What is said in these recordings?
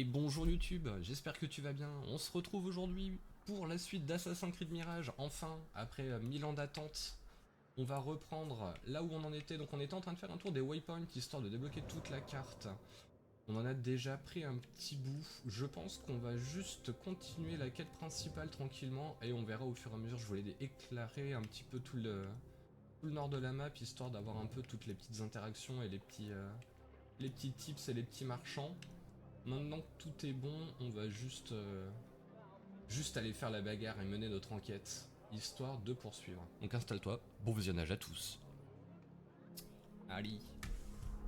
bonjour YouTube, j'espère que tu vas bien. On se retrouve aujourd'hui pour la suite d'Assassin's Creed Mirage. Enfin, après 1000 ans d'attente, on va reprendre là où on en était. Donc on était en train de faire un tour des waypoints histoire de débloquer toute la carte. On en a déjà pris un petit bout. Je pense qu'on va juste continuer la quête principale tranquillement et on verra au fur et à mesure. Je voulais éclairer un petit peu tout le nord de la map histoire d'avoir un peu toutes les petites interactions et les petits tips et les petits marchands. Maintenant que tout est bon, on va juste aller faire la bagarre et mener notre enquête, histoire de poursuivre. Donc installe-toi, bon visionnage à tous. Allez.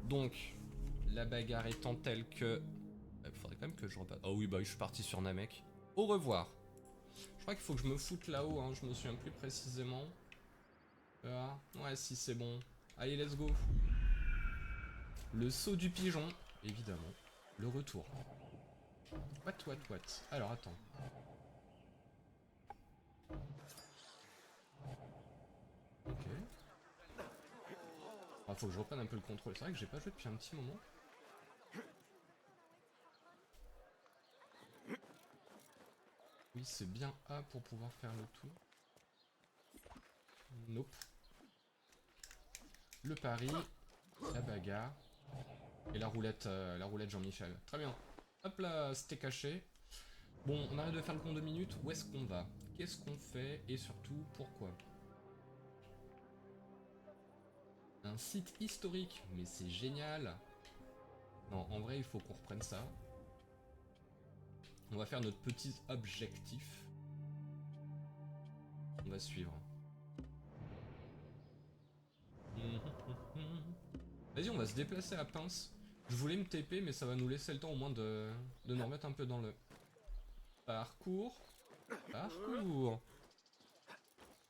Donc, la bagarre étant telle que... Il faudrait quand même que je repasse... Oh oui, bah je suis parti sur Namek. Au revoir. Je crois qu'il faut que je me foute là-haut, hein, je me souviens plus précisément. Ah, ouais, si c'est bon. Allez, let's go. Le saut du pigeon, évidemment. Le retour. What. Alors, attends. Ok. Ah, faut que je reprenne un peu le contrôle. C'est vrai que j'ai pas joué depuis un petit moment. Oui, c'est bien A pour pouvoir faire le tour. Nope. Le pari, la bagarre et la roulette Jean-Michel. Très bien. Hop là, c'était caché. Bon, on arrête de faire le compte de minutes. Où est-ce qu'on va? Qu'est-ce qu'on fait? Et surtout, pourquoi? Un site historique, mais c'est génial. Non, en vrai, il faut qu'on reprenne ça. On va faire notre petit objectif. On va suivre. Vas-y, on va se déplacer à pince. Je voulais me TP, mais ça va nous laisser le temps au moins de nous remettre un peu dans le parcours. Parcours.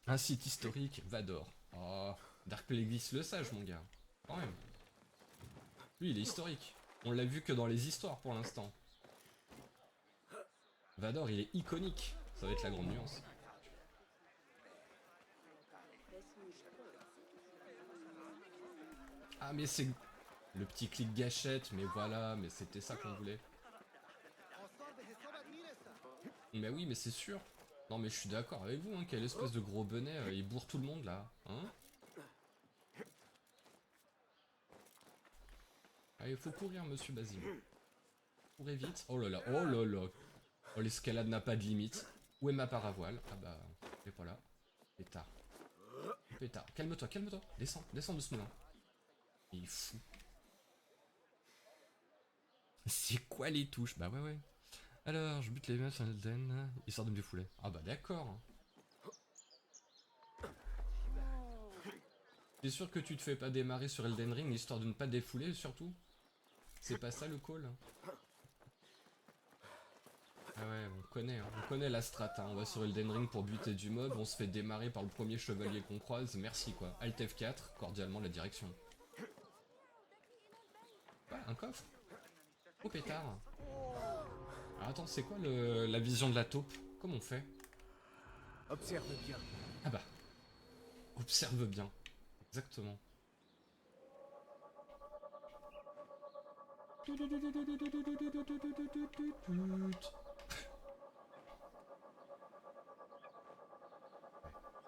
Un site historique, Vador. Oh, Dark Plagueis le sage, mon gars. Quand même. Lui, il est historique. On l'a vu que dans les histoires pour l'instant. Vador, il est iconique. Ça va être la grande nuance. Ah, mais c'est le petit clic gâchette, mais voilà, mais c'était ça qu'on voulait. Mais oui, mais c'est sûr. Non, mais je suis d'accord avec vous, hein, quelle espèce de gros benet, il bourre tout le monde là, hein. Allez, faut courir, monsieur Basile. Courez vite. Oh là là, oh là là. Oh, l'escalade n'a pas de limite. Où est ma paravoile? Ah bah, elle est pas là. Pétard. Pétard. Calme-toi, calme-toi. Descends doucement. Il est fou. C'est quoi les touches? Bah ouais. Alors, je bute les meufs sur Elden, histoire de me défouler. Ah bah d'accord. T'es sûr que tu te fais pas démarrer sur Elden Ring, histoire de ne pas défouler, surtout? C'est pas ça le call? Ah ouais, on connaît la strat, hein. On va sur Elden Ring pour buter du mob, on se fait démarrer par le premier chevalier qu'on croise, merci quoi. Alt F4, cordialement la direction. Quoi, un coffre? Oh pétard. Alors attends, c'est quoi la vision de la taupe? Comment on fait? Observe bien. Ah bah, observe bien. Exactement.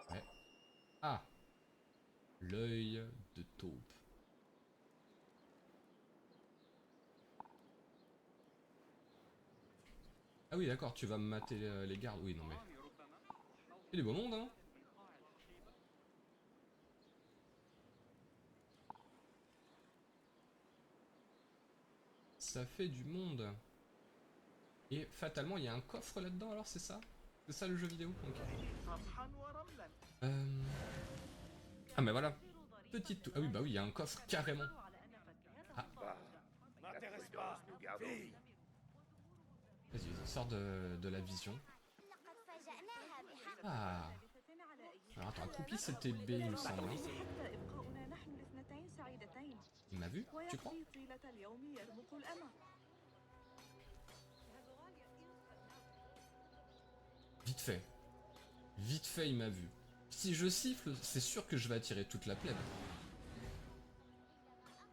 Ouais. Ah, l'œil de taupe. Ah oui, d'accord, tu vas me mater les gardes. Oui, non mais... Il est beau monde, hein. Ça fait du monde. Et fatalement, il y a un coffre là-dedans, alors c'est ça? C'est ça le jeu vidéo? Ok. Euh... Ah mais voilà. Petite... Ah oui, bah oui, il y a un coffre, carrément. Ah, M'intéresse pas. Fille. vas-y, sors de la vision. Ah. Alors attends, accroupi c'était B, il me semble. Hein. Il m'a vu, tu crois? Vite fait. Vite fait, il m'a vu. Si je siffle, c'est sûr que je vais attirer toute la plèbe.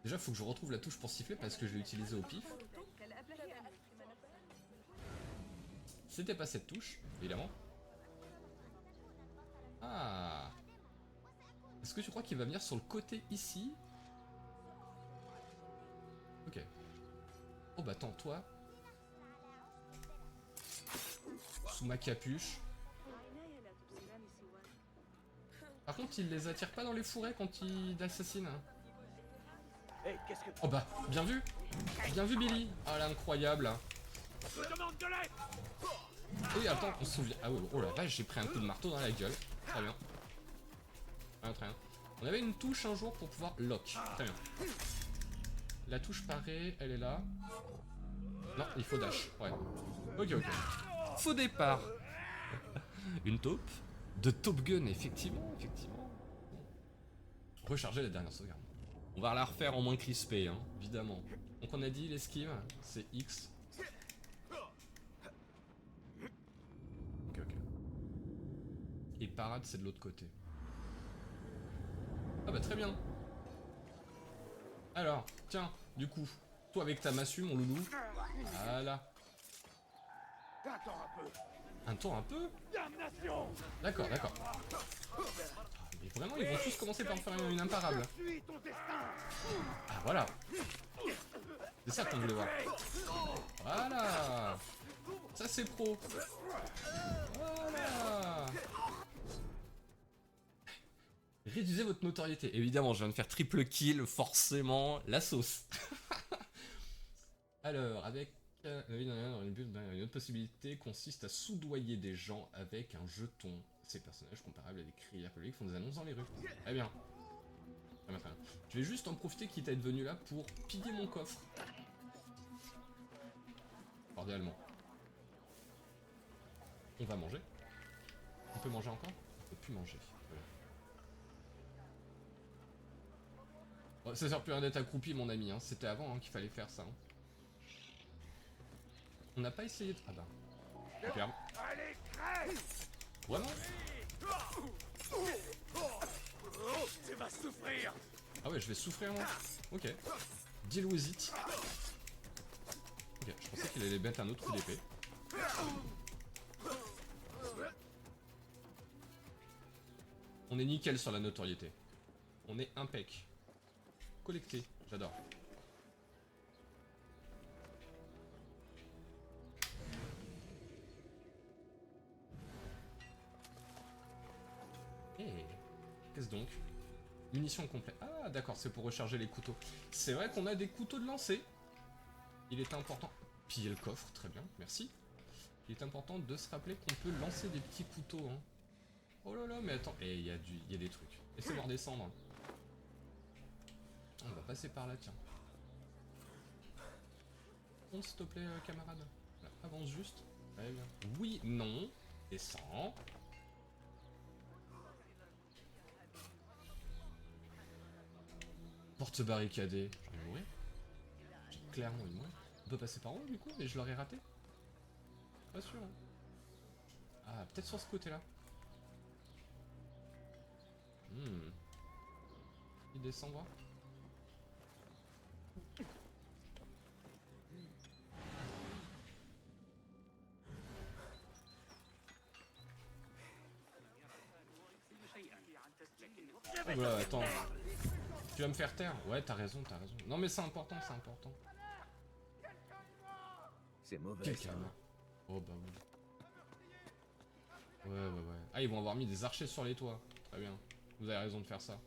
Déjà, faut que je retrouve la touche pour siffler parce que je l'ai utilisée au pif. C'était pas cette touche, évidemment. Ah. Est-ce que tu crois qu'il va venir sur le côté ici? Ok. Oh bah attends, toi. Sous ma capuche. Par contre, il les attire pas dans les fourrés quand il assassine. Hey, qu'est-ce que... Oh bah, bien vu. Bien vu, Billy. Ah là, incroyable. Je demande de l'aide. Oui, attends, on se souvient. Ah oui, oh la vache, j'ai pris un coup de marteau dans la gueule. Très bien. Très bien. On avait une touche un jour pour pouvoir lock. Très bien. La touche parée, elle est là. Non, il faut dash. Ouais. Ok, ok. Faux départ. Une taupe. De Top Gun, effectivement, effectivement. Recharger la dernière sauvegarde. On va la refaire en moins crispé, hein, évidemment. Donc on a dit l'esquive, c'est X. Ok, ok. Et parade, c'est de l'autre côté. Ah bah très bien. Alors, tiens, du coup, toi avec ta massue, mon loulou. Voilà. Attends un peu. Un tour un peu. Damnation. D'accord, d'accord. Mais vraiment, ils vont tous commencer par me faire une imparable. Suis ton destin. Ah voilà. C'est ça qu'on voulait voir. Voilà. Ça c'est pro. Voilà. Réduisez votre notoriété. Évidemment, je viens de faire triple kill, forcément, la sauce. Alors, avec... une autre possibilité consiste à soudoyer des gens avec un jeton. Ces personnages comparables à des crières publiques font des annonces dans les rues. Très bien. Très bien, très bien. Je vais juste en profiter quitte à être venu là pour piller mon coffre. Cordialement. On va manger. On peut manger encore? On peut plus manger. Voilà. Bon, ça sert plus à rien d'être accroupi, mon ami. Hein. C'était avant hein, qu'il fallait faire ça. Hein. On n'a pas essayé de... Ah bah. Superbe. Allez, crève. Vraiment? Tu vas souffrir. Ah ouais, je vais souffrir moi. Ok. Deal with it. Ok, je pensais qu'il allait mettre un autre coup d'épée. On est nickel sur la notoriété. On est impec. Collecté, j'adore. Qu'est-ce donc? Munitions complètes. Ah d'accord, c'est pour recharger les couteaux. C'est vrai qu'on a des couteaux de lancer. Il est important... Piller le coffre, très bien, merci. Il est important de se rappeler qu'on peut lancer des petits couteaux. Hein. Oh là là, mais attends, il y a des trucs. Laissez-moi redescendre. On va passer par là, tiens. Monte s'il te plaît, camarade. Là, avance juste. Très bien. Oui, non. Descends. Porte barricadée. Je vais mourir. J'ai clairement une mourir. On peut passer par où du coup? Mais je l'aurais raté. Pas sûr. Hein. Ah, peut-être sur ce côté-là. Il descend, voir. Oh voilà, attends. Tu vas me faire taire? Ouais, t'as raison, t'as raison. Non mais c'est important, c'est important. C'est mauvais. Quelqu'un. Oh bah oui. Ouais, ouais, ouais. Ah, ils vont avoir mis des archers sur les toits. Très bien. Vous avez raison de faire ça.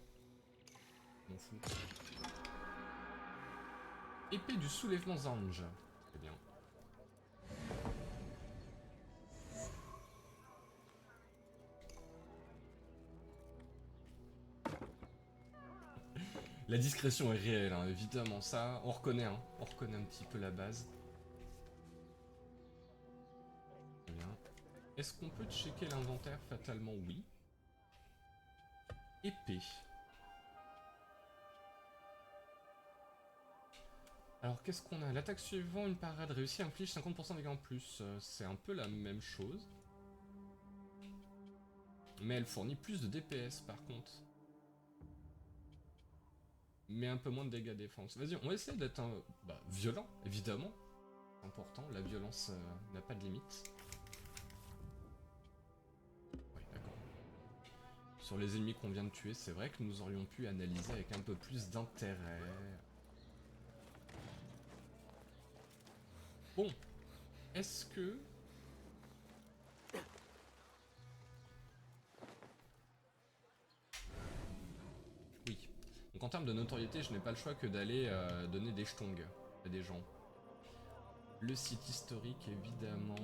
M'en fous. Épée du soulèvement Zange. Très bien. La discrétion est réelle, hein, évidemment. Ça, on reconnaît, hein. On reconnaît un petit peu la base. Très bien. Est-ce qu'on peut checker l'inventaire? Fatalement, oui. Épée. Alors qu'est-ce qu'on a? L'attaque suivant une parade réussie inflige 50% de dégâts en plus. C'est un peu la même chose. Mais elle fournit plus de DPS par contre. Mais un peu moins de dégâts défense. Vas-y, on va essayer d'être violent, évidemment. C'est important, la violence n'a pas de limite. sur les ennemis qu'on vient de tuer, c'est vrai que nous aurions pu analyser avec un peu plus d'intérêt. Bon, est-ce que... Oui. Donc en termes de notoriété, je n'ai pas le choix que d'aller donner des ch'tongs à des gens. Le site historique, évidemment.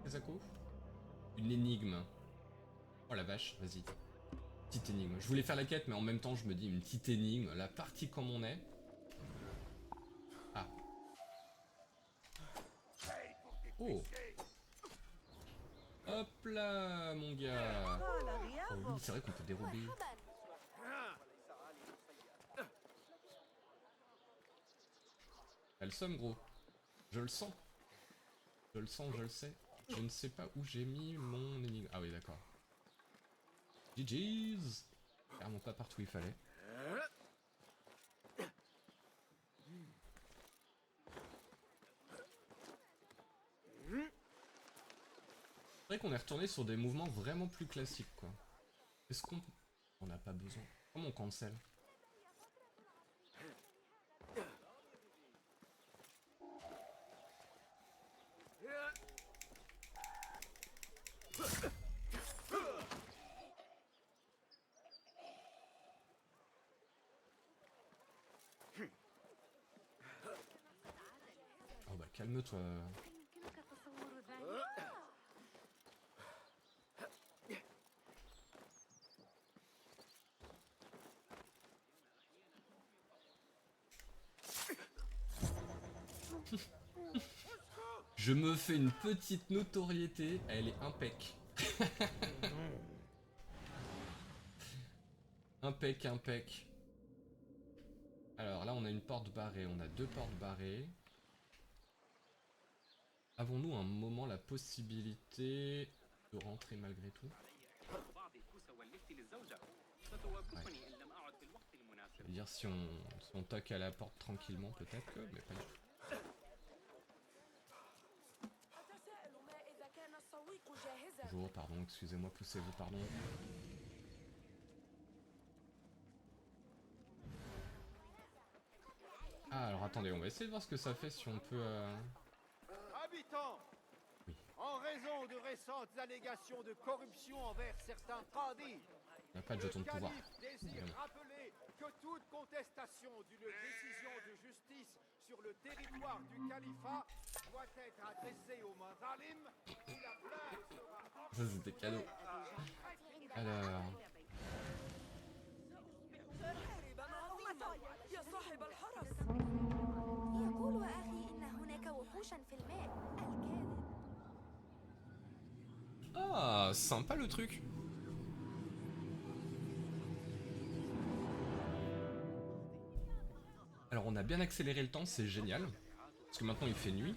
Kazako? Une énigme. Oh la vache, vas-y. Petite énigme. Je voulais faire la quête, mais en même temps, je me dis une petite énigme. La partie comme on est. Ah. Oh. Hop là, mon gars. Oh oui, c'est vrai qu'on peut dérober. T'as le somme, gros. Je le sens. Je le sens, je le sais. Je ne sais pas où j'ai mis mon énigme. Ah oui, d'accord. GG's. Clairement pas partout où il fallait. C'est vrai qu'on est retourné sur des mouvements vraiment plus classiques, quoi. Est-ce qu'on... On n'a pas besoin. Comment on cancel? Oh bah calme-toi. Je me fais une petite notoriété, elle est impec. Impec, impec. Alors là on a une porte barrée, on a deux portes barrées. Avons-nous un moment la possibilité de rentrer malgré tout? Ouais. Je veux dire si on toque à la porte tranquillement peut-être que, mais pas du tout. Bonjour, pardon, excusez-moi, poussez-vous, pardon. Ah, alors attendez, on va essayer de voir ce que ça fait si on peut... Habitants, Oui, en raison de récentes allégations de corruption envers certains qadis, on n'a pas de jeton le de pouvoir. calife désire Évidemment. rappeler que toute contestation d'une décision de justice sur le territoire du califat doit être adressée aux mazalim où la plainte sera... Ça c'était cadeau. Alors... يقول أخي إن هناك وحوشا في الماء الكاذب. Ah, sympa le truc. Alors on a bien accéléré le temps, c'est génial. Parce que maintenant il fait nuit.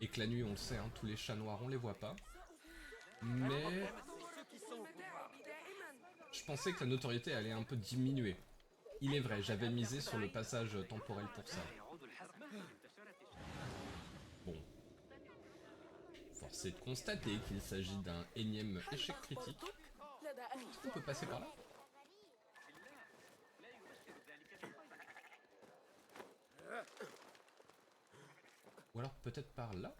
Et que la nuit, on le sait, hein, tous les chats noirs, on les voit pas. Mais... je pensais que la notoriété allait un peu diminuer. Il est vrai, j'avais misé sur le passage temporel pour ça. Bon. Force est de constater qu'il s'agit d'un énième échec critique. Est-ce qu'on peut passer par là? Ou alors peut-être par là?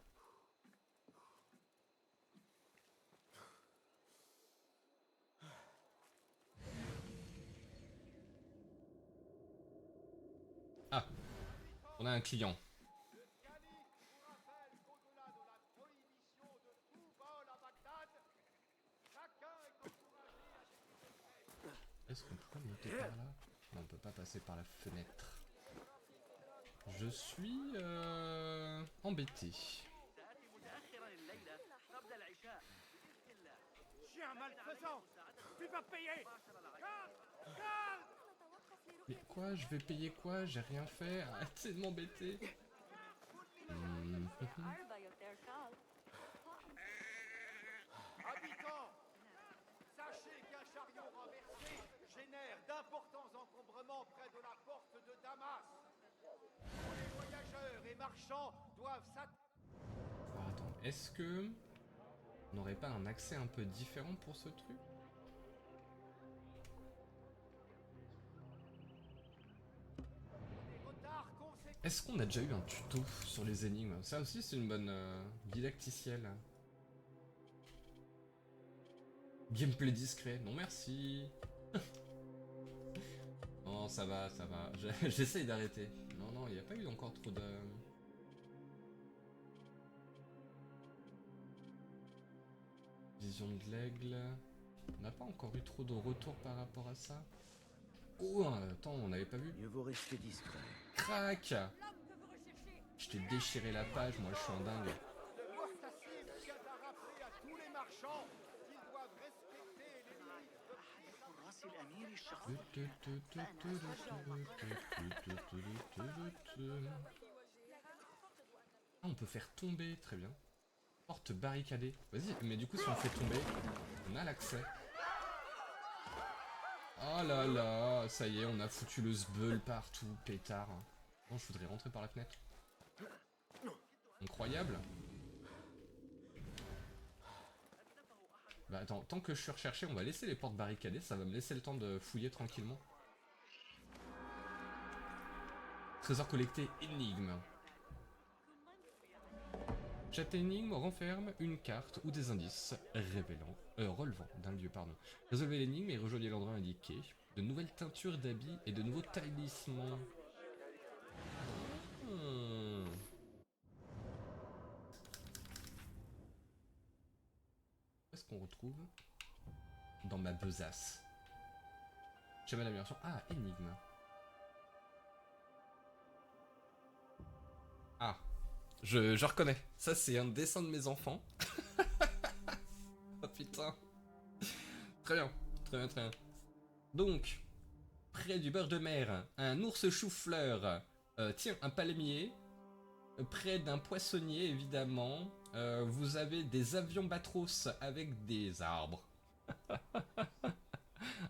Ah, on a un client. Est-ce qu'on peut monter par là? Non, on peut pas passer par la fenêtre. Je suis embêté. Chien malfaisant, tu vas payer. Garde, garde. Mais quoi? Je vais payer quoi? J'ai rien fait. Arrêtez de m'embêter. Habitants, sachez qu'un chariot renversé génère d'importants encombrements près de la porte de Damas. Les voyageurs et marchands doivent s'attendre. Alors attends, est-ce que... on n'aurait pas un accès un peu différent pour ce truc? Est-ce qu'on a déjà eu un tuto sur les énigmes? Ça aussi, c'est une bonne didacticielle. Gameplay discret. Non, merci. Non, ça va, ça va. J'essaye d'arrêter. Non, non, il n'y a pas eu encore trop de... Vision de l'aigle. On n'a pas encore eu trop de retours par rapport à ça. Oh, attends, on n'avait pas vu. Mieux vaut rester discret. Crac! Je t'ai déchiré la page, moi je suis un dingue. Le Mortacier tient à rappeler à tous les marchands qu'ils doivent respecter les limites de حراس الأمير الشخصي. Ah, on peut faire tomber, très bien. Porte barricadée. Vas-y, mais du coup si on fait tomber, on a l'accès. Oh là là, ça y est, on a foutu le sbeul partout, pétard. Non, je voudrais rentrer par la fenêtre. Incroyable. Bah attends, tant que je suis recherché, on va laisser les portes barricadées, ça va me laisser le temps de fouiller tranquillement. Trésor collecté, énigme. Chaque énigme renferme une carte ou des indices relevant d'un lieu, pardon. Résolvez l'énigme et rejoignez l'endroit indiqué. De nouvelles teintures d'habits et de nouveaux talismans. Qu'est-ce qu'on retrouve dans ma besace? Schéma d'amélioration. Ah, énigme. Ah, je reconnais. Ça, c'est un dessin de mes enfants. Oh putain. Très bien, très bien, très bien. Donc, près du bord de mer, un ours chou-fleur tient un palmier. Près d'un poissonnier, évidemment, vous avez des avions batros avec des arbres.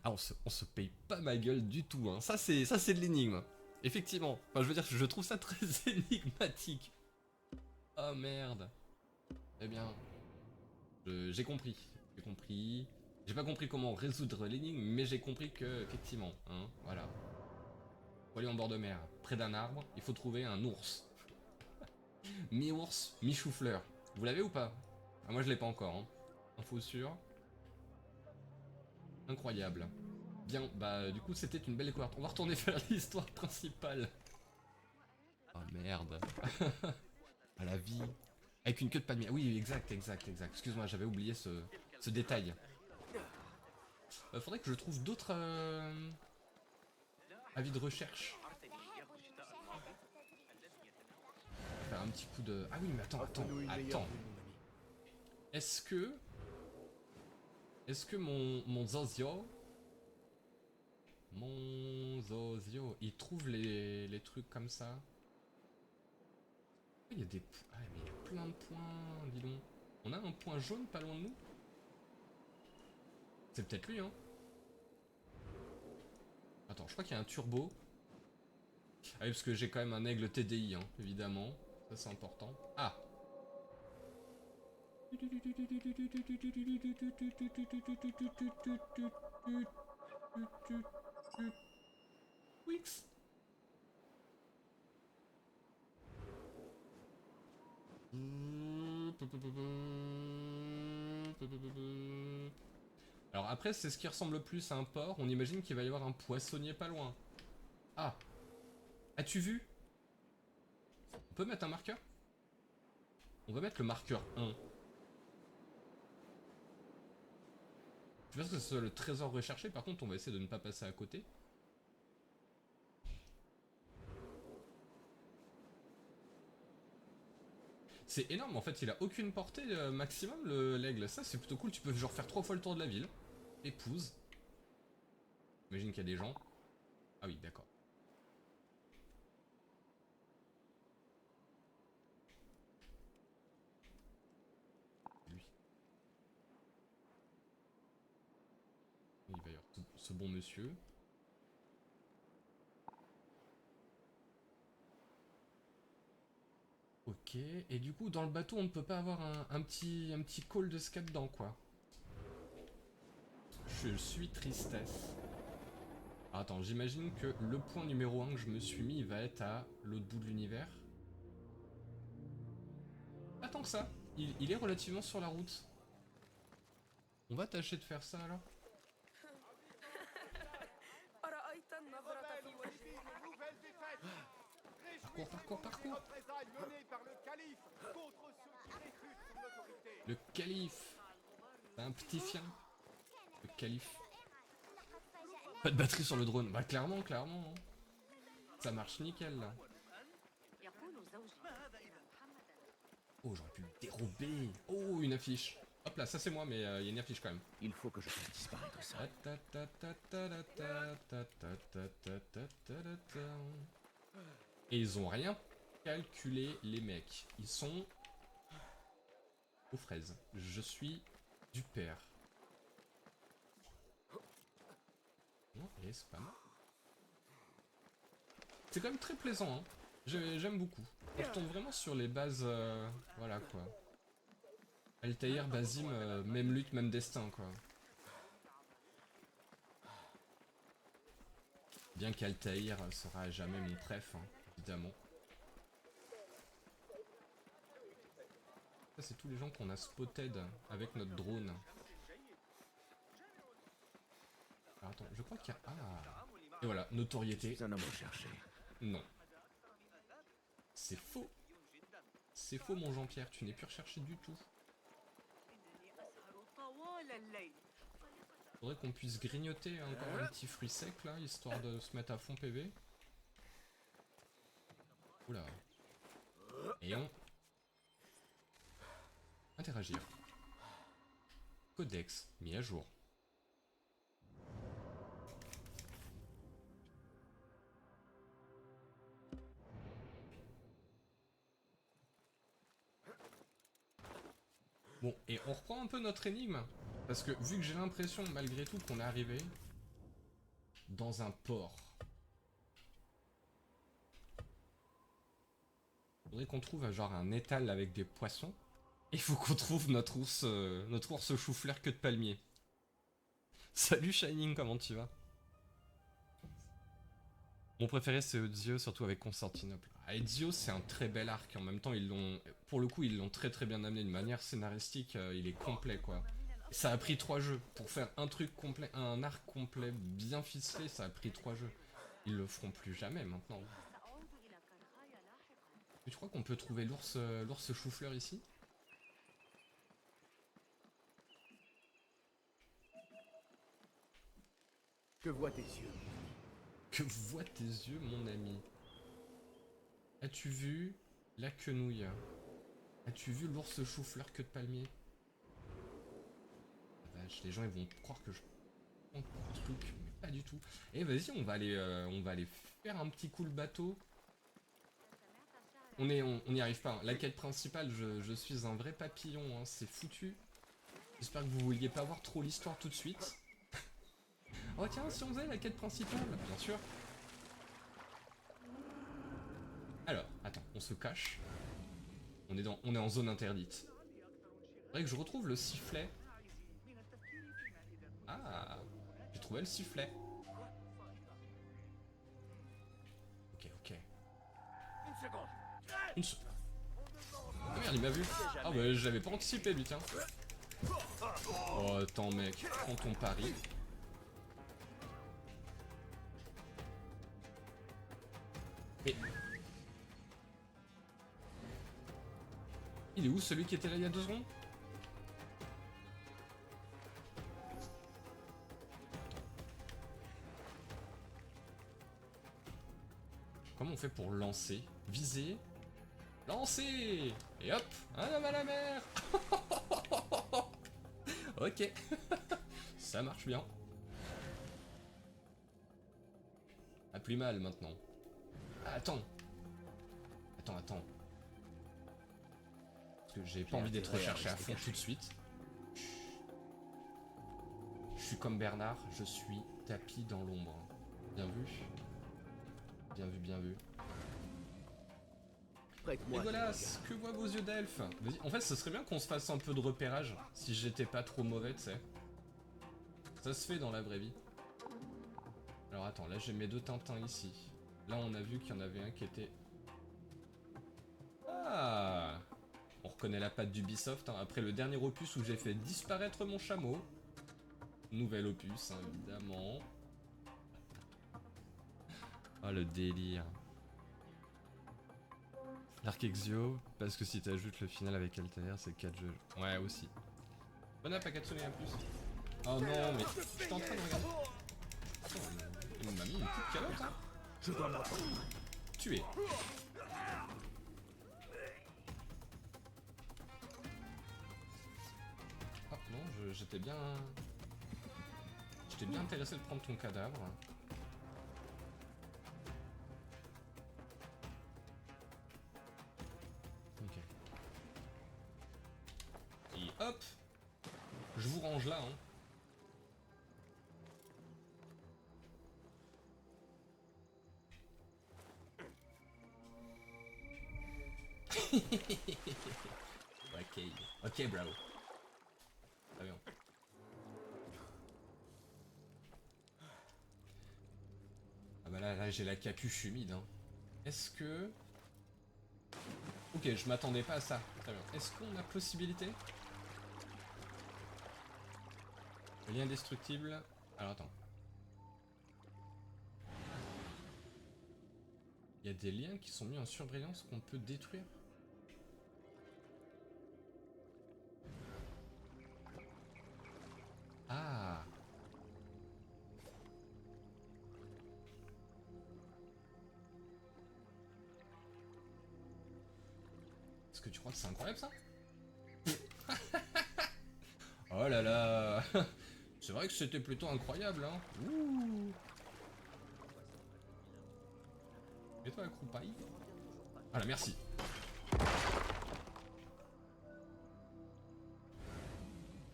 Ah, on se paye pas ma gueule du tout, hein. Ça, c'est de l'énigme. Effectivement. Enfin, je veux dire, je trouve ça très énigmatique. Oh merde. Eh bien, j'ai compris. J'ai compris. J'ai pas compris comment résoudre l'énigme, mais j'ai compris que, effectivement, hein, voilà. Faut aller en bord de mer, près d'un arbre, il faut trouver un ours. Mi-ours, mi-chou-fleur. Vous l'avez ou pas? Ah, moi je l'ai pas encore, hein. Info sûre. Incroyable. Bien, bah du coup c'était une belle découverte. On va retourner faire l'histoire principale. Oh merde. À la vie. Avec une queue de palmier. Oui, exact. Excuse-moi, j'avais oublié ce détail. Faudrait que je trouve d'autres avis de recherche. On va faire un petit coup de... Ah oui, mais attends. Est-ce que mon Zozio... il trouve les trucs comme ça? Il y a des... Ah, mais il y a plein de points, dis donc. On a un point jaune pas loin de nous? C'est peut-être lui, hein. Attends, je crois qu'il y a un turbo. Ah oui, parce que j'ai quand même un aigle TDI, hein, évidemment. Ça, c'est important. Ah! Wix! Alors après, c'est ce qui ressemble le plus à un port. On imagine qu'il va y avoir un poissonnier pas loin. Ah! As-tu vu? On peut mettre un marqueur? On va mettre le marqueur 1. Je pense que c'est le trésor recherché, par contre on va essayer de ne pas passer à côté. C'est énorme, en fait il a aucune portée maximum l'aigle. Ça c'est plutôt cool, tu peux genre faire 3 fois le tour de la ville. Épouse. J'imagine qu'il y a des gens. Ah oui, d'accord. Il va y avoir ce bon monsieur. Ok, et du coup dans le bateau on ne peut pas avoir un petit call de scat dedans quoi. Je suis tristesse. Attends, j'imagine que le point numéro 1 que je me suis mis, il va être à l'autre bout de l'univers. Pas tant que ça. Il est relativement sur la route. On va tâcher de faire ça alors. أرأيت النظرة في وجه Une nouvelle défaite. Parcours, parcours, parcours. Représailles menées par le calife contre ceux qui réfutent son autorité. Le calife. C'est un petit chien. Le calife. Pas de batterie sur le drone. Bah clairement, clairement. Hein. Ça marche nickel là. Oh, j'aurais pu le dérober. Oh, une affiche. Hop là, ça c'est moi, mais il y a une affiche quand même. Il faut que je fasse disparaître ça. Et ils ont rien calculé, les mecs. Ils sont aux fraises. Je suis du père. Non, et c'est pas mal. C'est quand même très plaisant, hein. J'aime beaucoup. On retombe vraiment sur les bases, voilà quoi. Altaïr, Basim, même lutte, même destin quoi. Bien qu'Altaïr sera jamais mon préf, hein, évidemment. Ça c'est tous les gens qu'on a spotted avec notre drone. Alors, attends, je crois qu'il y a... Ah. Et voilà, notoriété. C'est un homme recherché. Non. C'est faux. C'est faux mon Jean-Pierre, tu n'es plus recherché du tout. Faudrait qu'on puisse grignoter encore un petit fruit sec là, histoire de se mettre à fond PV. Oula. Et on... Interagir. Codex mis à jour. Bon, et on reprend un peu notre énigme. Parce que vu que j'ai l'impression, malgré tout, qu'on est arrivé dans un port. Faudrait qu'on trouve genre un étal avec des poissons. Il faut qu'on trouve notre ours chou-fleur queue de palmier. Salut Shining, comment tu vas? Mon préféré c'est Ezio, surtout avec Constantinople. Ah, Ezio c'est un très bel arc, en même temps ils l'ont... Pour le coup ils l'ont très très bien amené de manière scénaristique, il est complet quoi. Ça a pris 3 jeux, pour faire un truc complet, un arc complet bien ficelé, ça a pris 3 jeux. Ils le feront plus jamais maintenant. Tu crois qu'on peut trouver l'ours chou-fleur ici? Que voient tes yeux? Que voient tes yeux, mon ami? As-tu vu la quenouille? As-tu vu l'ours chou-fleur queue de palmier? La vache, les gens ils vont croire que je prends le truc, mais pas du tout. Eh vas-y, on va aller faire un petit coup le bateau. On n'y arrive pas. Hein. La quête principale, je suis un vrai papillon, hein. C'est foutu. J'espère que vous vouliez pas voir trop l'histoire tout de suite. Oh tiens, si on faisait la quête principale, bien sûr. Alors, attends, on se cache. On est en zone interdite. Faudrait que je retrouve le sifflet. Ah, j'ai trouvé le sifflet. Ok, ok. Une seconde. Ah merde, il m'a vu. Ah bah je l'avais pas anticipé lui, tiens. Oh attends mec, prends ton pari. Et... Il est où celui qui était là il y a 2 secondes? Comment on fait pour lancer? Viser? Lancer! Et hop! Un homme à la mer! Ok. Ça marche bien. Ah, plus mal maintenant. Ah, attends. Attends. Parce que j'ai pas envie d'être recherché à fond tout de suite. Je suis comme Bernard, je suis tapis dans l'ombre. Bien vu. Bien vu, bien vu. Dégueulasse, que voient vos yeux d'elfe? En fait, ce serait bien qu'on se fasse un peu de repérage, si j'étais pas trop mauvais, tu sais. Ça se fait dans la vraie vie. Alors attends, là j'ai mes 2 Tintins ici. Là on a vu qu'il y en avait un qui était... Ah, on reconnaît la patte d'Ubisoft, hein. Après le dernier opus où j'ai fait disparaître mon chameau. Nouvel opus, hein, évidemment. Ah, le délire. L'arc Exio, parce que si t'ajoutes le final avec Altair, c'est 4 jeux. Ouais, aussi. Bon app à Katsune en plus. Oh non, mais je suis en train de regarder. Oh, il m'a mis une petite calotte, hein. Je dois m'attendre. Tué. Oh non, j'étais bien... J'étais bien intéressé de prendre ton cadavre. Ok. Et hop, je vous range là, hein. Ok, ok, bravo. Très bien. Ah bah là j'ai la capuche humide, hein. Est-ce que... Ok, je m'attendais pas à ça. Très bien. Est-ce qu'on a possibilité? Le lien indestructible. Alors attends. Il y a des liens qui sont mis en surbrillance qu'on peut détruire. Ah. Est-ce que tu crois que c'est incroyable ça? Oh là là. C'est vrai que c'était plutôt incroyable, hein. Ouh. Et toi la croupaille? Voilà, merci.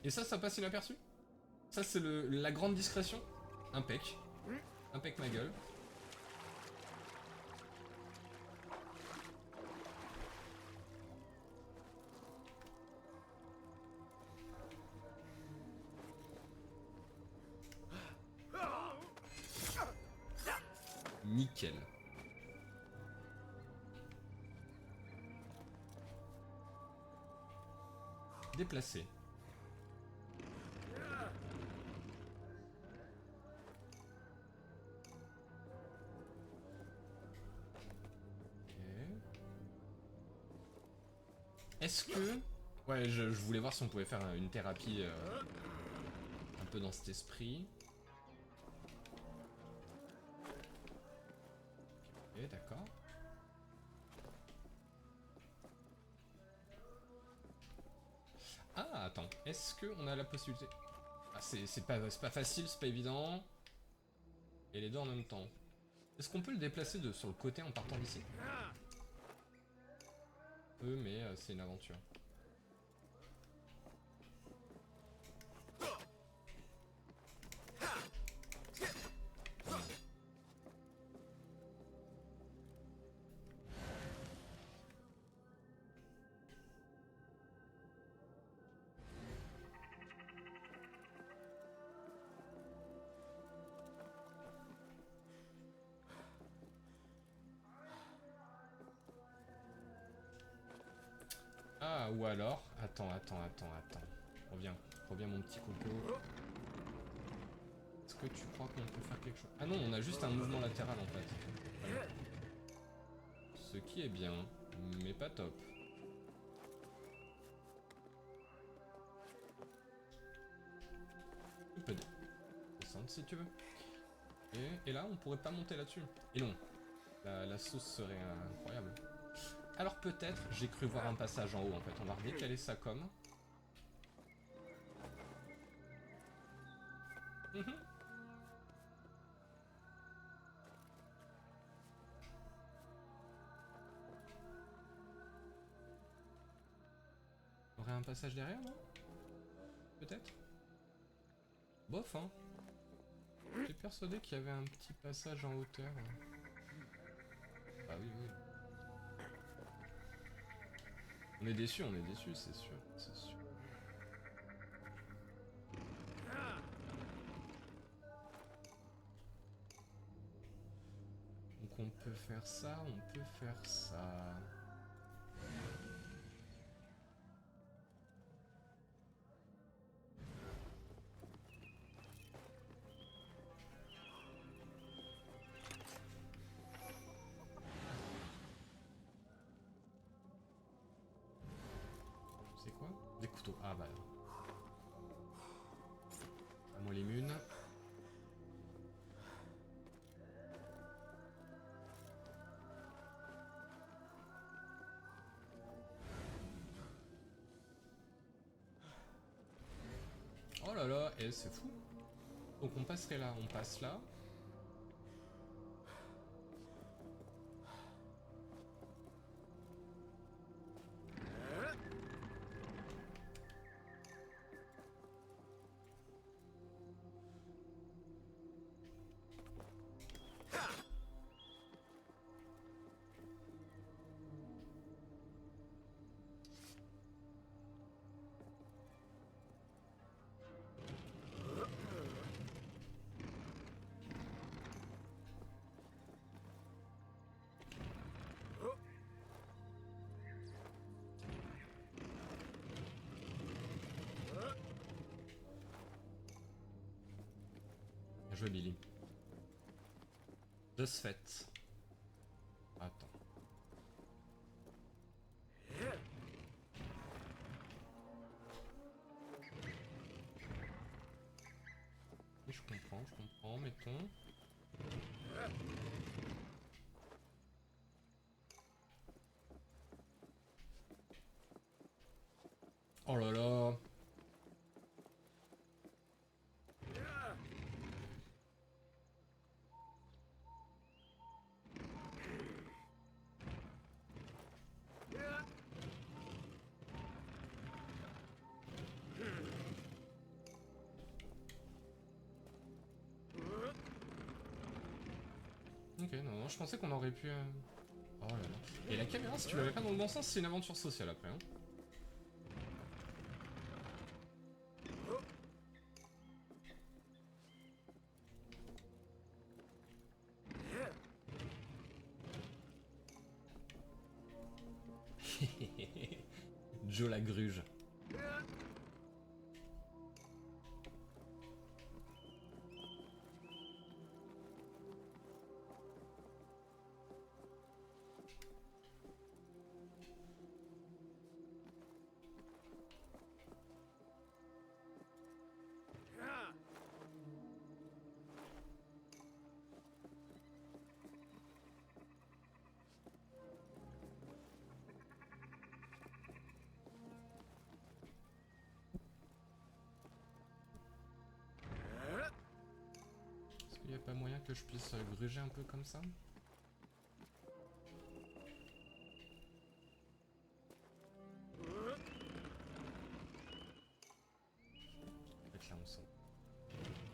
Et ça passe inaperçu? Ça c'est la grande discrétion? Impec. Impec ma gueule. Nickel. Déplacer. Est-ce que... Ouais, je voulais voir si on pouvait faire une thérapie un peu dans cet esprit. Ok, d'accord. Ah, attends. Est-ce qu'on a la possibilité... Ah, c'est pas facile, c'est pas évident. Et les deux en même temps. Est-ce qu'on peut le déplacer sur le côté en partant d'ici? Mais c'est une aventure. Ah, ou alors... Attends. Reviens mon petit coco. Est-ce que tu crois qu'on peut faire quelque chose? Ah non, on a juste un mouvement latéral en fait. Voilà. Ce qui est bien, mais pas top. Tu peux descendre si tu veux. Et là, on pourrait pas monter là-dessus. Et non, la sauce serait incroyable. Alors peut-être, j'ai cru voir un passage en haut en fait. On va redécaler ça comme. On aurait un passage derrière, non? Peut-être? Bof, hein. J'étais persuadé qu'il y avait un petit passage en hauteur. Ah oui. On est déçus, c'est sûr, c'est sûr. on peut faire ça, on peut faire ça. C'est quoi? Des couteaux. Ah bah. Moi les munes. Oh là là, et c'est fou. Donc on passerait là, on passe là. Bien joué Billy. De ce fait. Attends. Oui, je comprends, mettons. Oh là là. Ok, non, je pensais qu'on aurait pu... Oh là là. Et la caméra, si tu l'avais pas dans le bon sens, c'est une aventure sociale après. Hein. Joe la gruge. Est-ce qu'il n'y a pas moyen que je puisse gruger un peu comme ça? Là on sent.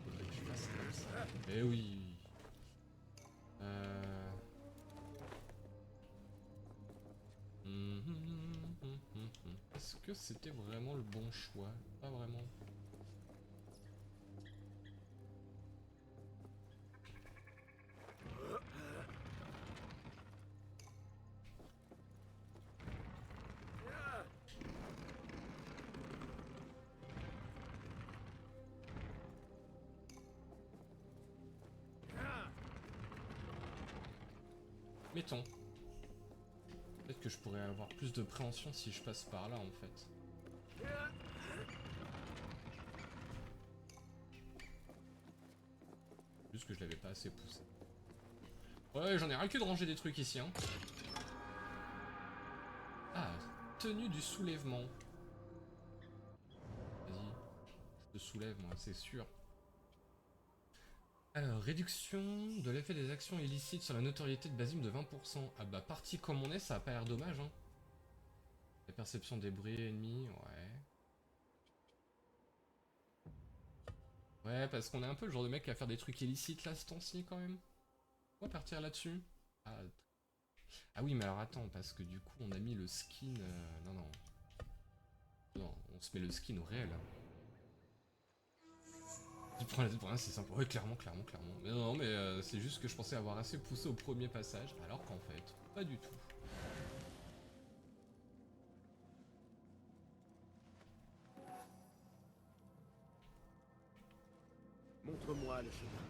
Faudrait que je fasse comme ça. Eh oui. Est-ce que c'était vraiment le bon choix? Pas vraiment. Mettons. Peut-être que je pourrais avoir plus de préhension si je passe par là en fait. Juste que je l'avais pas assez poussé. Ouais, j'en ai ras le cul de ranger des trucs ici, hein. Ah, tenue du soulèvement. Vas-y, je te soulève moi, c'est sûr. Alors, réduction de l'effet des actions illicites sur la notoriété de Basim de 20%. Ah bah, parti comme on est, ça a pas l'air dommage, hein. La perception des bruits ennemis, ouais. Ouais, parce qu'on est un peu le genre de mec à faire des trucs illicites là, ce temps-ci, quand même. On va partir là-dessus. Ah. Ah oui, mais alors attends, parce que du coup, on a mis le skin... Non, non. Non, on se met le skin au réel. Il prend la tête pour rien, c'est sympa. Ouais, clairement. Mais non, mais c'est juste que je pensais avoir assez poussé au premier passage, alors qu'en fait, pas du tout. Montre-moi le chemin.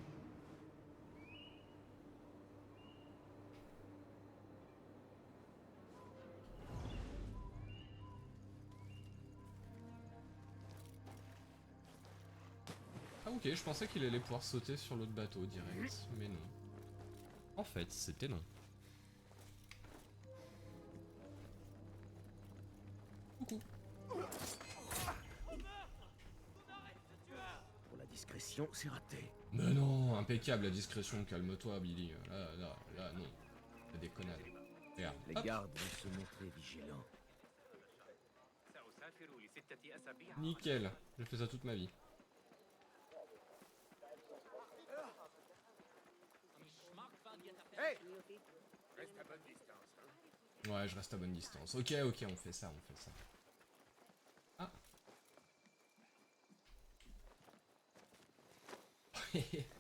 Ah ok, je pensais qu'il allait pouvoir sauter sur l'autre bateau direct, mais non. En fait, c'était non. Coucou. Pour la discrétion, c'est raté. Mais non, impeccable la discrétion, calme-toi Billy. Là, non. C'est des connards. Regarde, Les hop, gardes vont se montrer vigilants. nickel. J'ai fait ça toute ma vie. Hey, reste à bonne distance. Hein. Ouais, je reste à bonne distance. Ok, on fait ça. Ah.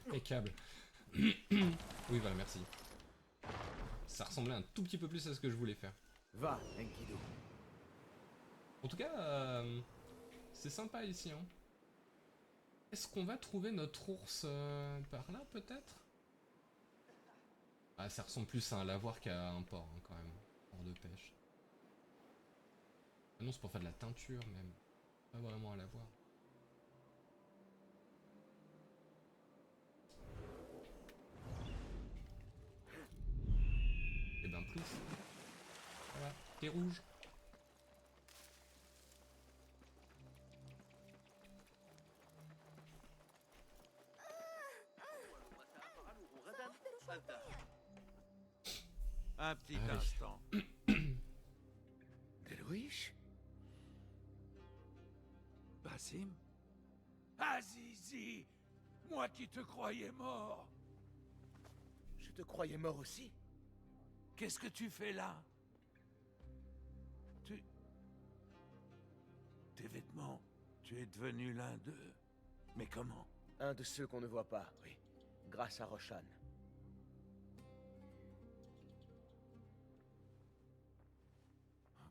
Impeccable. Oui, voilà, merci. Ça ressemblait un tout petit peu plus à ce que je voulais faire. Va, Enkidu. En tout cas, c'est sympa ici. Hein. Est-ce qu'on va trouver notre ours par là, peut-être? Ah, ça ressemble plus à un lavoir qu'à un port, hein, quand même. Port de pêche. Ah non, c'est pour faire de la teinture, même. Pas vraiment un lavoir. Eh ben, plus. Voilà, t'es rouge. Un petit Allez. instant. Delouish? Bassim? Azizi! Moi qui te croyais mort! Je te croyais mort aussi. Qu'est-ce que tu fais là? Tes vêtements, tu es devenu l'un d'eux. Mais comment? Un de ceux qu'on ne voit pas, oui. Grâce à Roshan.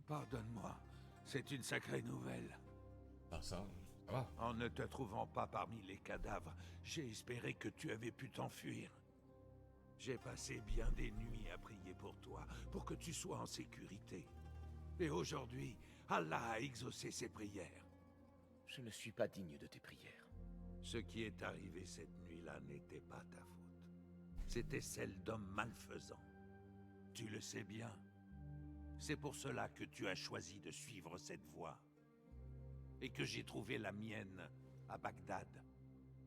Pardonne-moi, c'est une sacrée nouvelle. Ah, ça va. En ne te trouvant pas parmi les cadavres, j'ai espéré que tu avais pu t'enfuir. J'ai passé bien des nuits à prier pour toi, pour que tu sois en sécurité. Et aujourd'hui, Allah a exaucé ses prières. Je ne suis pas digne de tes prières. Ce qui est arrivé cette nuit-là n'était pas ta faute. C'était celle d'hommes malfaisants. Tu le sais bien. C'est pour cela que tu as choisi de suivre cette voie. Et que j'ai trouvé la mienne à Bagdad.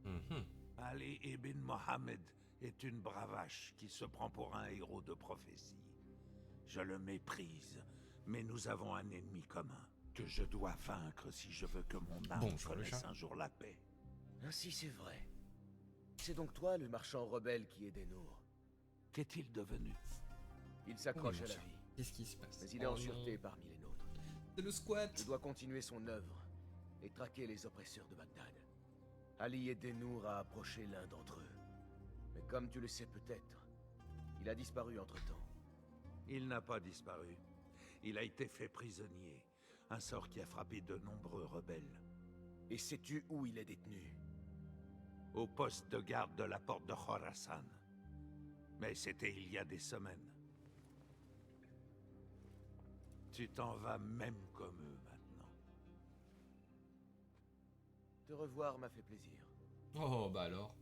Mhm. Ali ibn Mohammed est une bravache qui se prend pour un héros de prophétie. Je le méprise, mais nous avons un ennemi commun que je dois vaincre si je veux que mon âme Bonjour, le connaisse chat. un jour la paix. Ainsi c'est vrai. C'est donc toi le marchand rebelle qui est Denour. Qu'est-il devenu? Il s'accroche Oui, à mon la cher. vie, Qu'est-ce qui se passe? mais il est en Oh sûreté non. parmi les nôtres. C'est le squat. Il doit continuer son œuvre et traquer les oppresseurs de Bagdad. Ali et Denour a approché l'un d'entre eux. Mais comme tu le sais peut-être, il a disparu entre-temps. Il n'a pas disparu. Il a été fait prisonnier. Un sort qui a frappé de nombreux rebelles. Et sais-tu où il est détenu? Au poste de garde de la porte de Khorasan. Mais c'était il y a des semaines. Tu t'en vas même comme eux maintenant. Te revoir m'a fait plaisir. Oh, bah alors.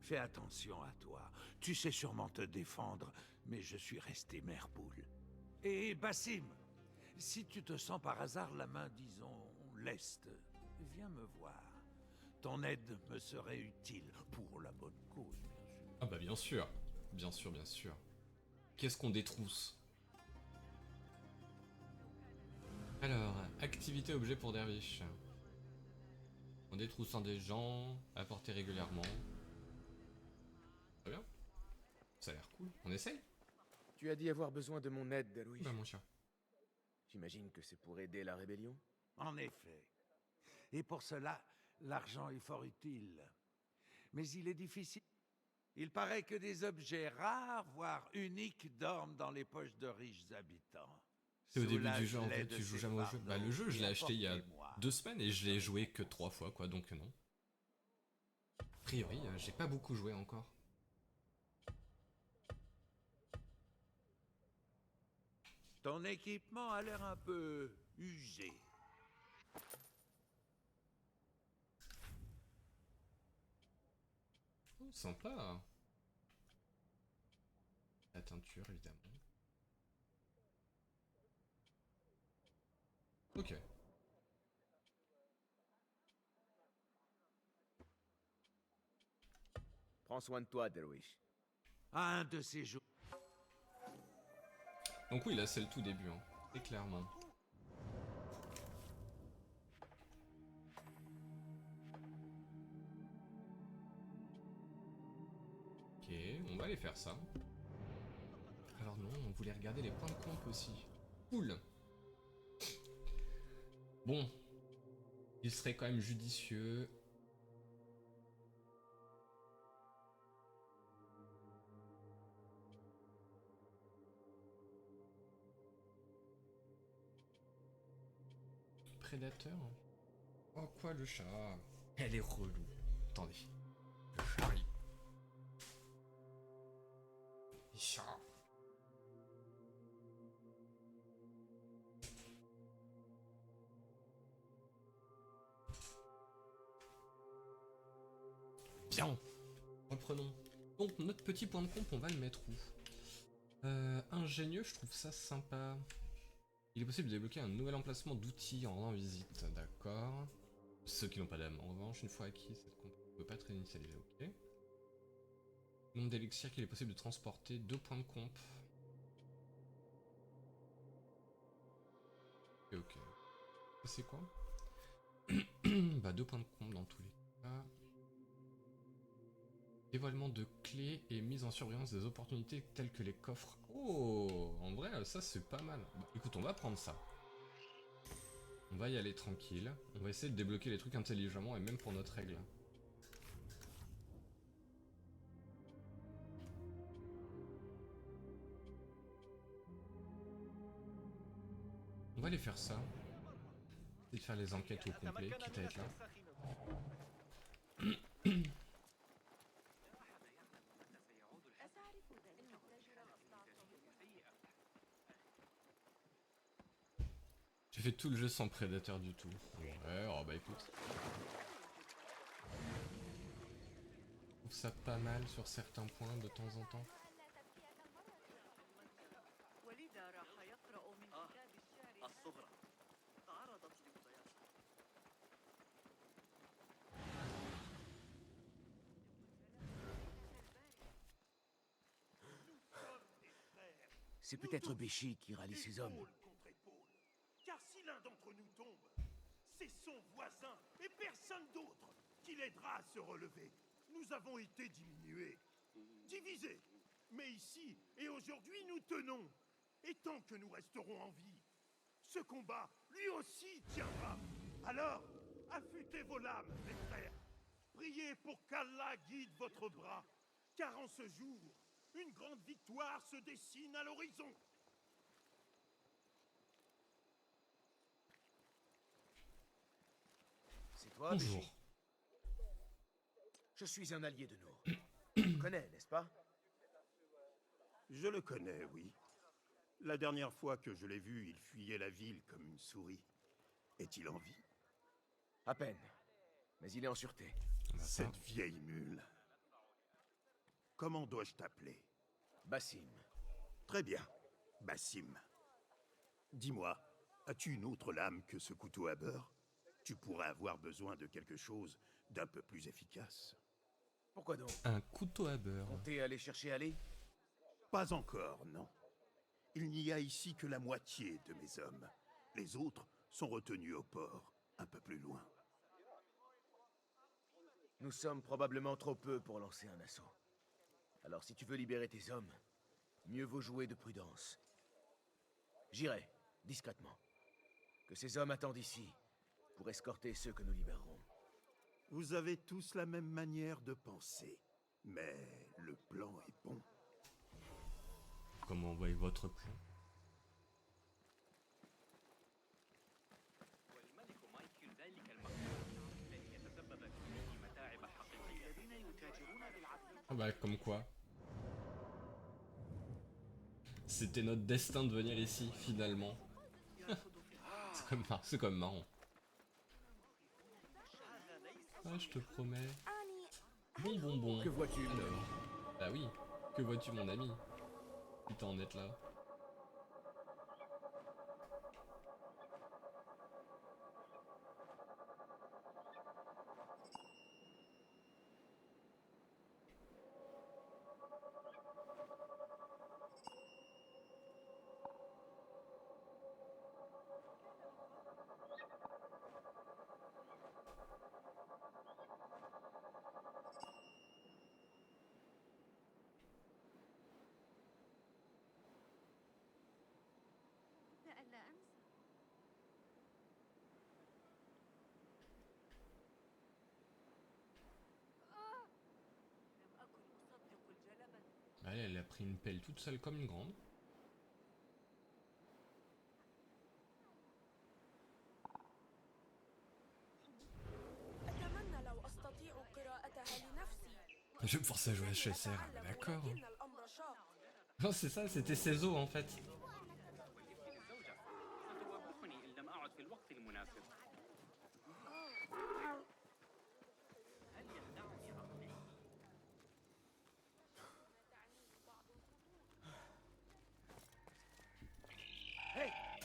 Fais attention à toi. Tu sais sûrement te défendre, mais je suis resté mère poule. Et Bassim, si tu te sens par hasard la main, disons, leste, viens me voir. Ton aide me serait utile, pour la bonne cause, bien sûr. Ah bah bien sûr. Bien sûr, bien sûr. Qu'est-ce qu'on détrousse? Alors, activité objet pour Dervish. En détroussant des gens, apporter régulièrement. Très bien. Ça a l'air cool. On essaye? Tu as dit avoir besoin de mon aide, Delouish. Bah mon chien. J'imagine que c'est pour aider la rébellion? En effet. Et pour cela, l'argent est fort utile. mais il est difficile. Il paraît que des objets rares, voire uniques, dorment dans les poches de riches habitants. C'est au début du jeu, en Soulage-les fait, de tu joues ces jamais au jeu. Bah, le jeu, je l'ai fardeaux acheté il y a et apportez-moi. 2 semaines et je l'ai joué que 3 fois, quoi, donc non. A priori, j'ai pas beaucoup joué encore. Ton équipement a l'air un peu usé. Oh, sympa. La teinture, évidemment. Ok. Prends soin de toi, Derwish. Un de ces jours. Donc oui, là, c'est le tout début, hein. Très clairement. Ok, on va aller faire ça. Alors non, on voulait regarder les points de comp aussi. Cool. Bon. Il serait quand même judicieux. Prédateur. Oh quoi le chat? Elle est relou. Attendez. Le chat. Les chats. Bien. Reprenons. Donc notre petit point de comp, on va le mettre où? Ingénieux, je trouve ça sympa. Il est possible de débloquer un nouvel emplacement d'outils en rendant visite, d'accord. Ceux qui n'ont pas d'âme, en revanche, une fois acquis, cette comp ne peut pas être réinitialisée, ok. Nombre d'élixirs qu'il est possible de transporter, 2 points de comp. Ok. Ça c'est quoi? Bah 2 points de comp dans tous les cas. Dévoilement de clés et mise en surveillance des opportunités telles que les coffres. Oh, en vrai, ça c'est pas mal. Bah, écoute, on va prendre ça. On va y aller tranquille. On va essayer de débloquer les trucs intelligemment et même pour notre règle. On va aller faire ça. Et de faire les enquêtes au complet, quitte à être là. J'ai fait tout le jeu sans prédateur du tout. Ouais, oh bah écoute. Je trouve ça pas mal sur certains points de temps en temps. C'est peut-être Béchi qui rallie ses hommes. Épaule contre épaule. Car si l'un d'entre nous tombe, c'est son voisin et personne d'autre qui l'aidera à se relever. Nous avons été diminués, divisés. Mais ici et aujourd'hui, nous tenons. Et tant que nous resterons en vie, ce combat, lui aussi, tiendra. Alors, affûtez vos lames, mes frères. Priez pour qu'Allah guide votre bras. Car en ce jour, une grande victoire se dessine à l'horizon. C'est toi, Bonjour. Béchi? Je suis un allié de Nour. Tu le connais, n'est-ce pas? Je le connais, oui. La dernière fois que je l'ai vu, il fuyait la ville comme une souris. Est-il en vie? À peine. Mais il est en sûreté. Cette vieille mule. Comment dois-je t'appeler? Bassim. Très bien, Bassim. Dis-moi, as-tu une autre lame que ce couteau à beurre? Tu pourrais avoir besoin de quelque chose d'un peu plus efficace. Pourquoi donc? Un couteau à beurre. Comptez aller chercher Ali? Pas encore, non. Il n'y a ici que la moitié de mes hommes. Les autres sont retenus au port, un peu plus loin. Nous sommes probablement trop peu pour lancer un assaut. Alors si tu veux libérer tes hommes, mieux vaut jouer de prudence. J'irai, discrètement. Que ces hommes attendent ici, pour escorter ceux que nous libérerons. Vous avez tous la même manière de penser. Mais le plan est bon. Comment voyez votre plan? والملك مايكل ذلك المقام لن يتسبب في متاعب حقيقية. الذين يتاجرون بالعدل. Ah bah comme quoi. C'était notre destin de venir ici, finalement. C'est comme marrant. Ah, je te promets. أعني Bon bonbon. Que vois-tu? Alors. Bah oui. Que vois-tu mon ami? Putain en être là. لئلا أنسى. لم أكن أصدق الجلبة. Allez, elle a pris une pelle toute seule comme une grande. أتمنى لو أستطيع قراءتها لنفسي. Je me force à jouer à HSR, d'accord. ولكن الأمر شاق. Non c'est ça, c'était ses os en fait. ولابن الزوجة ستوبخني إن لم أعد في الوقت المناسب. هل يخدعني عقلي؟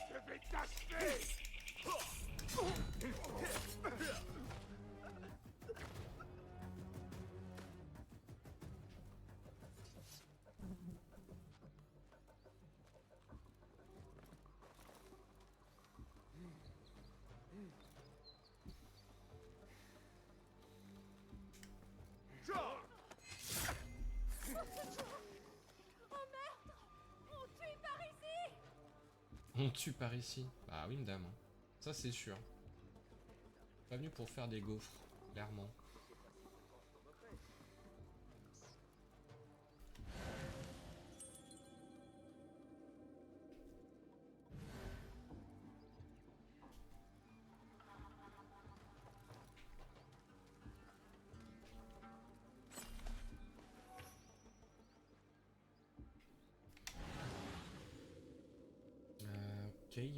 Je vais t'achever! On tue par ici. Bah oui madame. Ça c'est sûr. Pas venu pour faire des gaufres, clairement.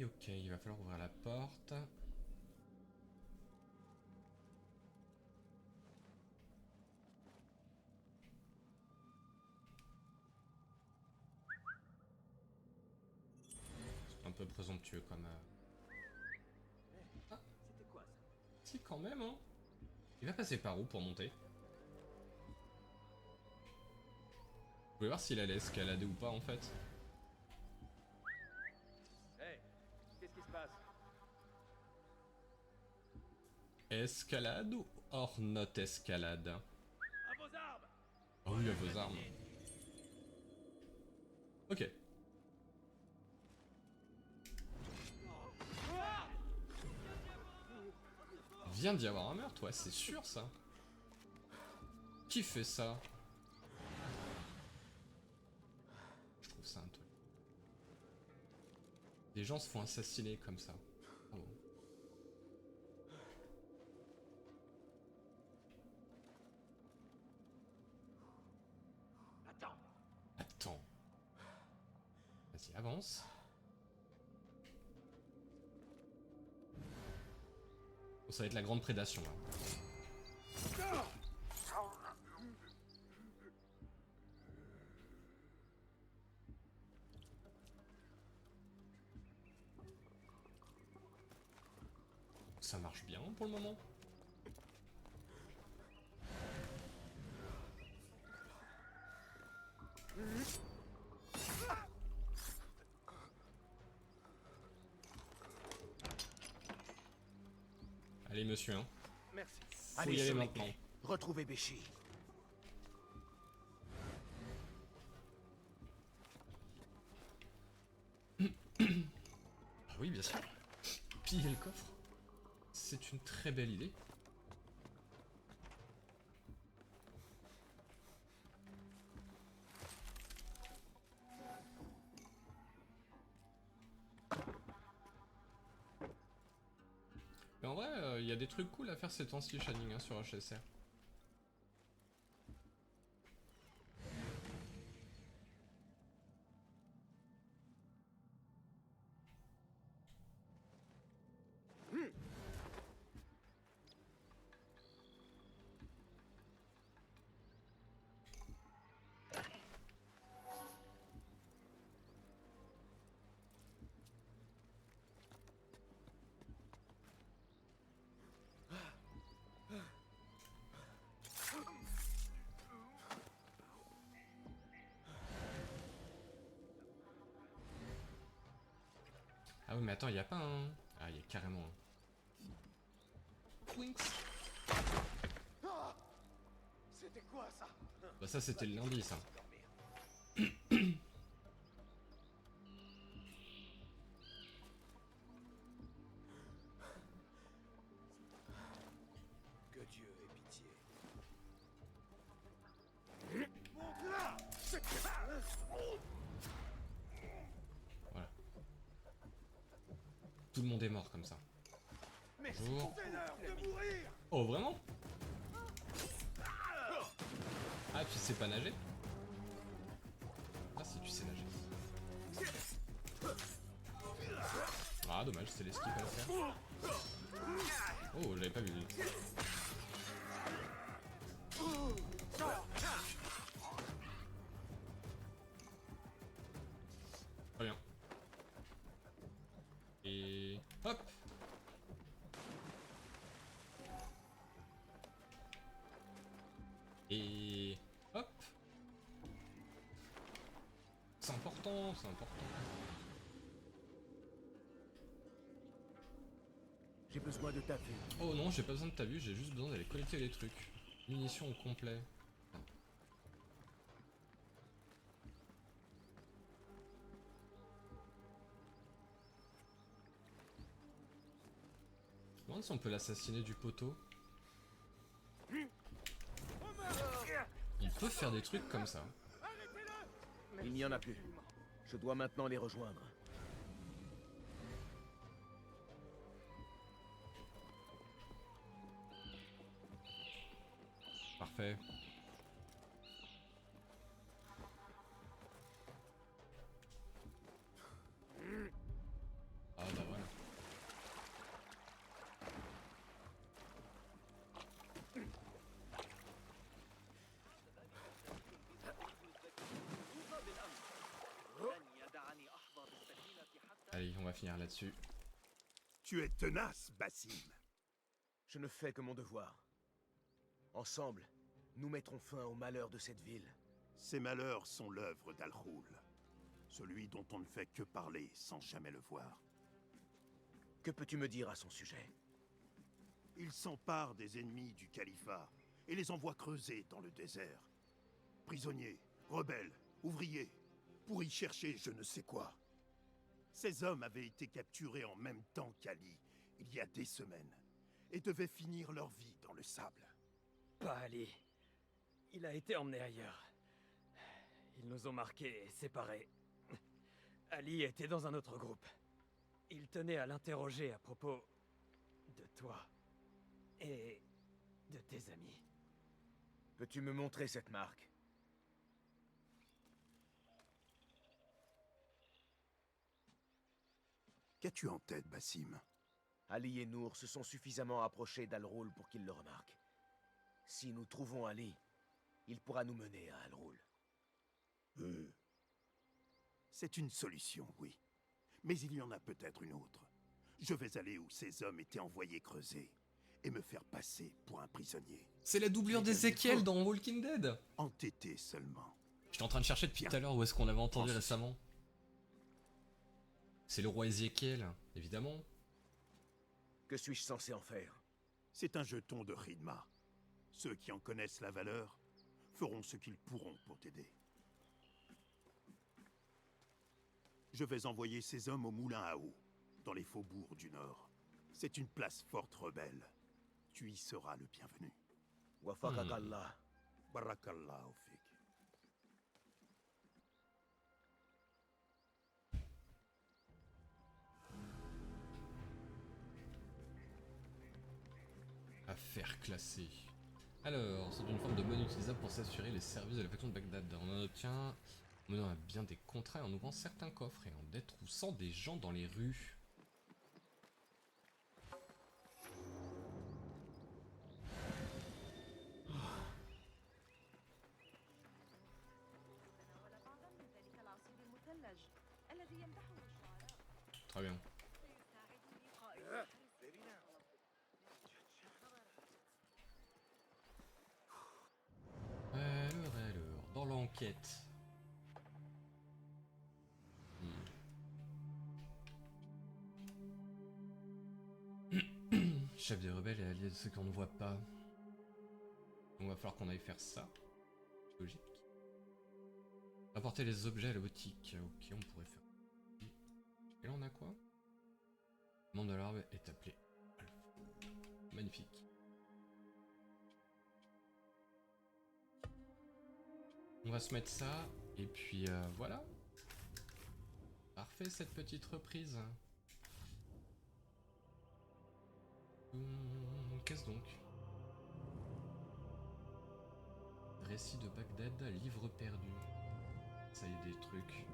Ok, il va falloir ouvrir la porte. C'est un peu présomptueux comme... Ah, C'était quoi ça? si quand même hein. Il va passer par où pour monter? Vous pouvez voir s'il allait escalader ou pas en fait. Hey, qu'est-ce qui se passe? Escalade ou hors not escalade? À vos armes! Ah oui, à vos armes. Ok. Vient d'y avoir un meurtre, ouais, c'est sûr ça. Qui fait ça? Je trouve ça un truc. Les gens se font assassiner comme ça. Ah bon. Attends! Attends. Vas-y, avance. Oh, ça va être la grande prédation là. Ça marche bien pour le moment. Allez monsieur, hein. Merci. Faut Allez y aller sur les maintenant. quais. Retrouvez Béchy. Ah oui, bien sûr. Piller le coffre. C'est une très belle idée. en vrai, il y a des trucs cool à faire ces temps-ci, Shining, hein, sur HSR. Ah oui, mais attends, il y a pas un... Ah, il y a carrément un... Twinks. C'était quoi ça? Bah ça, c'était le lundi, ça. Que Dieu ait pitié. Voilà. Tout le monde est mort comme ça. Bonjour. C'est l'heure de mourir! Oh, vraiment? Ah, tu sais pas nager? Ah, si, tu sais nager. Ah, dommage, c'est l'esquive à le faire. Oh, j'avais pas vu. Très bien. Et... hop! Et... hop! C'est important, c'est important. J'ai besoin de ta vue. Oh non, j'ai pas besoin de ta vue, j'ai juste besoin d'aller collecter les trucs. Munitions au complet. Je me demande si on peut l'assassiner du poteau. On peut faire des trucs comme ça. Il n'y en a plus. Je dois maintenant les rejoindre. Parfait. Ah bah voilà. Allez, on va finir là-dessus. Tu es tenace, Bassim. Je ne fais que mon devoir. Ensemble, nous mettrons fin au malheur de cette ville. Ces malheurs sont l'œuvre d'Al-Roul, celui dont on ne fait que parler sans jamais le voir. Que peux-tu me dire à son sujet? Il s'empare des ennemis du califat et les envoie creuser dans le désert. Prisonniers, rebelles, ouvriers, pour y chercher je ne sais quoi. Ces hommes avaient été capturés en même temps qu'Ali, il y a des semaines, et devaient finir leur vie dans le sable. Pas Ali. Il a été emmené ailleurs. Ils nous ont marqués et séparés. Ali était dans un autre groupe. Il tenait à l'interroger à propos de toi et de tes amis. Peux-tu me montrer cette marque? Qu'as-tu en tête, Bassim? Ali et Nour se sont suffisamment approchés d'Al-Roul pour qu'ils le remarquent. Si nous trouvons Ali, il pourra nous mener à Al-Roul. C'est une solution, oui. Mais il y en a peut-être une autre. Je vais aller où ces hommes étaient envoyés creuser et me faire passer pour un prisonnier. C'est la doublure d'Ezekiel dans Walking Dead. Entêté seulement. J'étais en train de chercher depuis tout à l'heure où est-ce qu'on l'avait entendu récemment. C'est le roi Ezekiel, évidemment. Que suis-je censé en faire? C'est un jeton de Khidma. Ceux qui en connaissent la valeur feront ce qu'ils pourront pour t'aider. Je vais envoyer ces hommes au moulin à eau, dans les faubourgs du Nord. C'est une place forte rebelle. Tu y seras le bienvenu. Wafaqakallah. Barakallahu fik. Affaires classées. Alors, c'est une forme de monnaie utilisable pour s'assurer les services de la faction de Bagdad. On en obtient en menant à bien des contrats et en ouvrant certains coffres et en détroussant des gens dans les rues. Très bien. Alors, dans l'enquête. Chef des rebelles et allié de ceux qu'on ne voit pas. Donc va falloir qu'on aille faire ça. Logique. Apporter les objets à la boutique. Ok, on pourrait faire. Et là on a quoi? Le monde de l'arbre est appelé Alpha. Magnifique. On va se mettre ça, et puis voilà. Parfait cette petite reprise. Qu'est-ce donc? Récit de Bagdad, livre perdu. Ça y est, des trucs.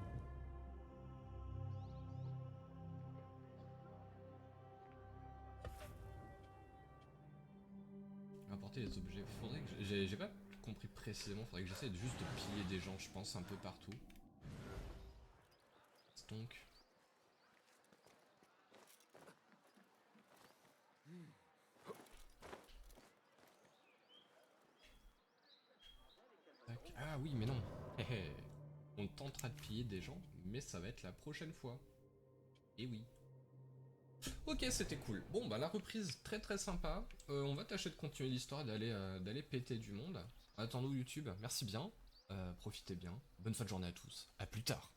Apporter les objets. Faudrait que j'ai pas compris précisément. Faudrait que j'essaie juste de piller des gens, je pense, un peu partout. Donc. Tac. Ah oui, mais non. On tentera de piller des gens, mais ça va être la prochaine fois. Et oui. Ok, c'était cool. Bon, bah la reprise très très sympa. On va tâcher de continuer l'histoire, d'aller péter du monde. Attends-nous YouTube, merci bien. Profitez bien. Bonne fin de journée à tous. À plus tard.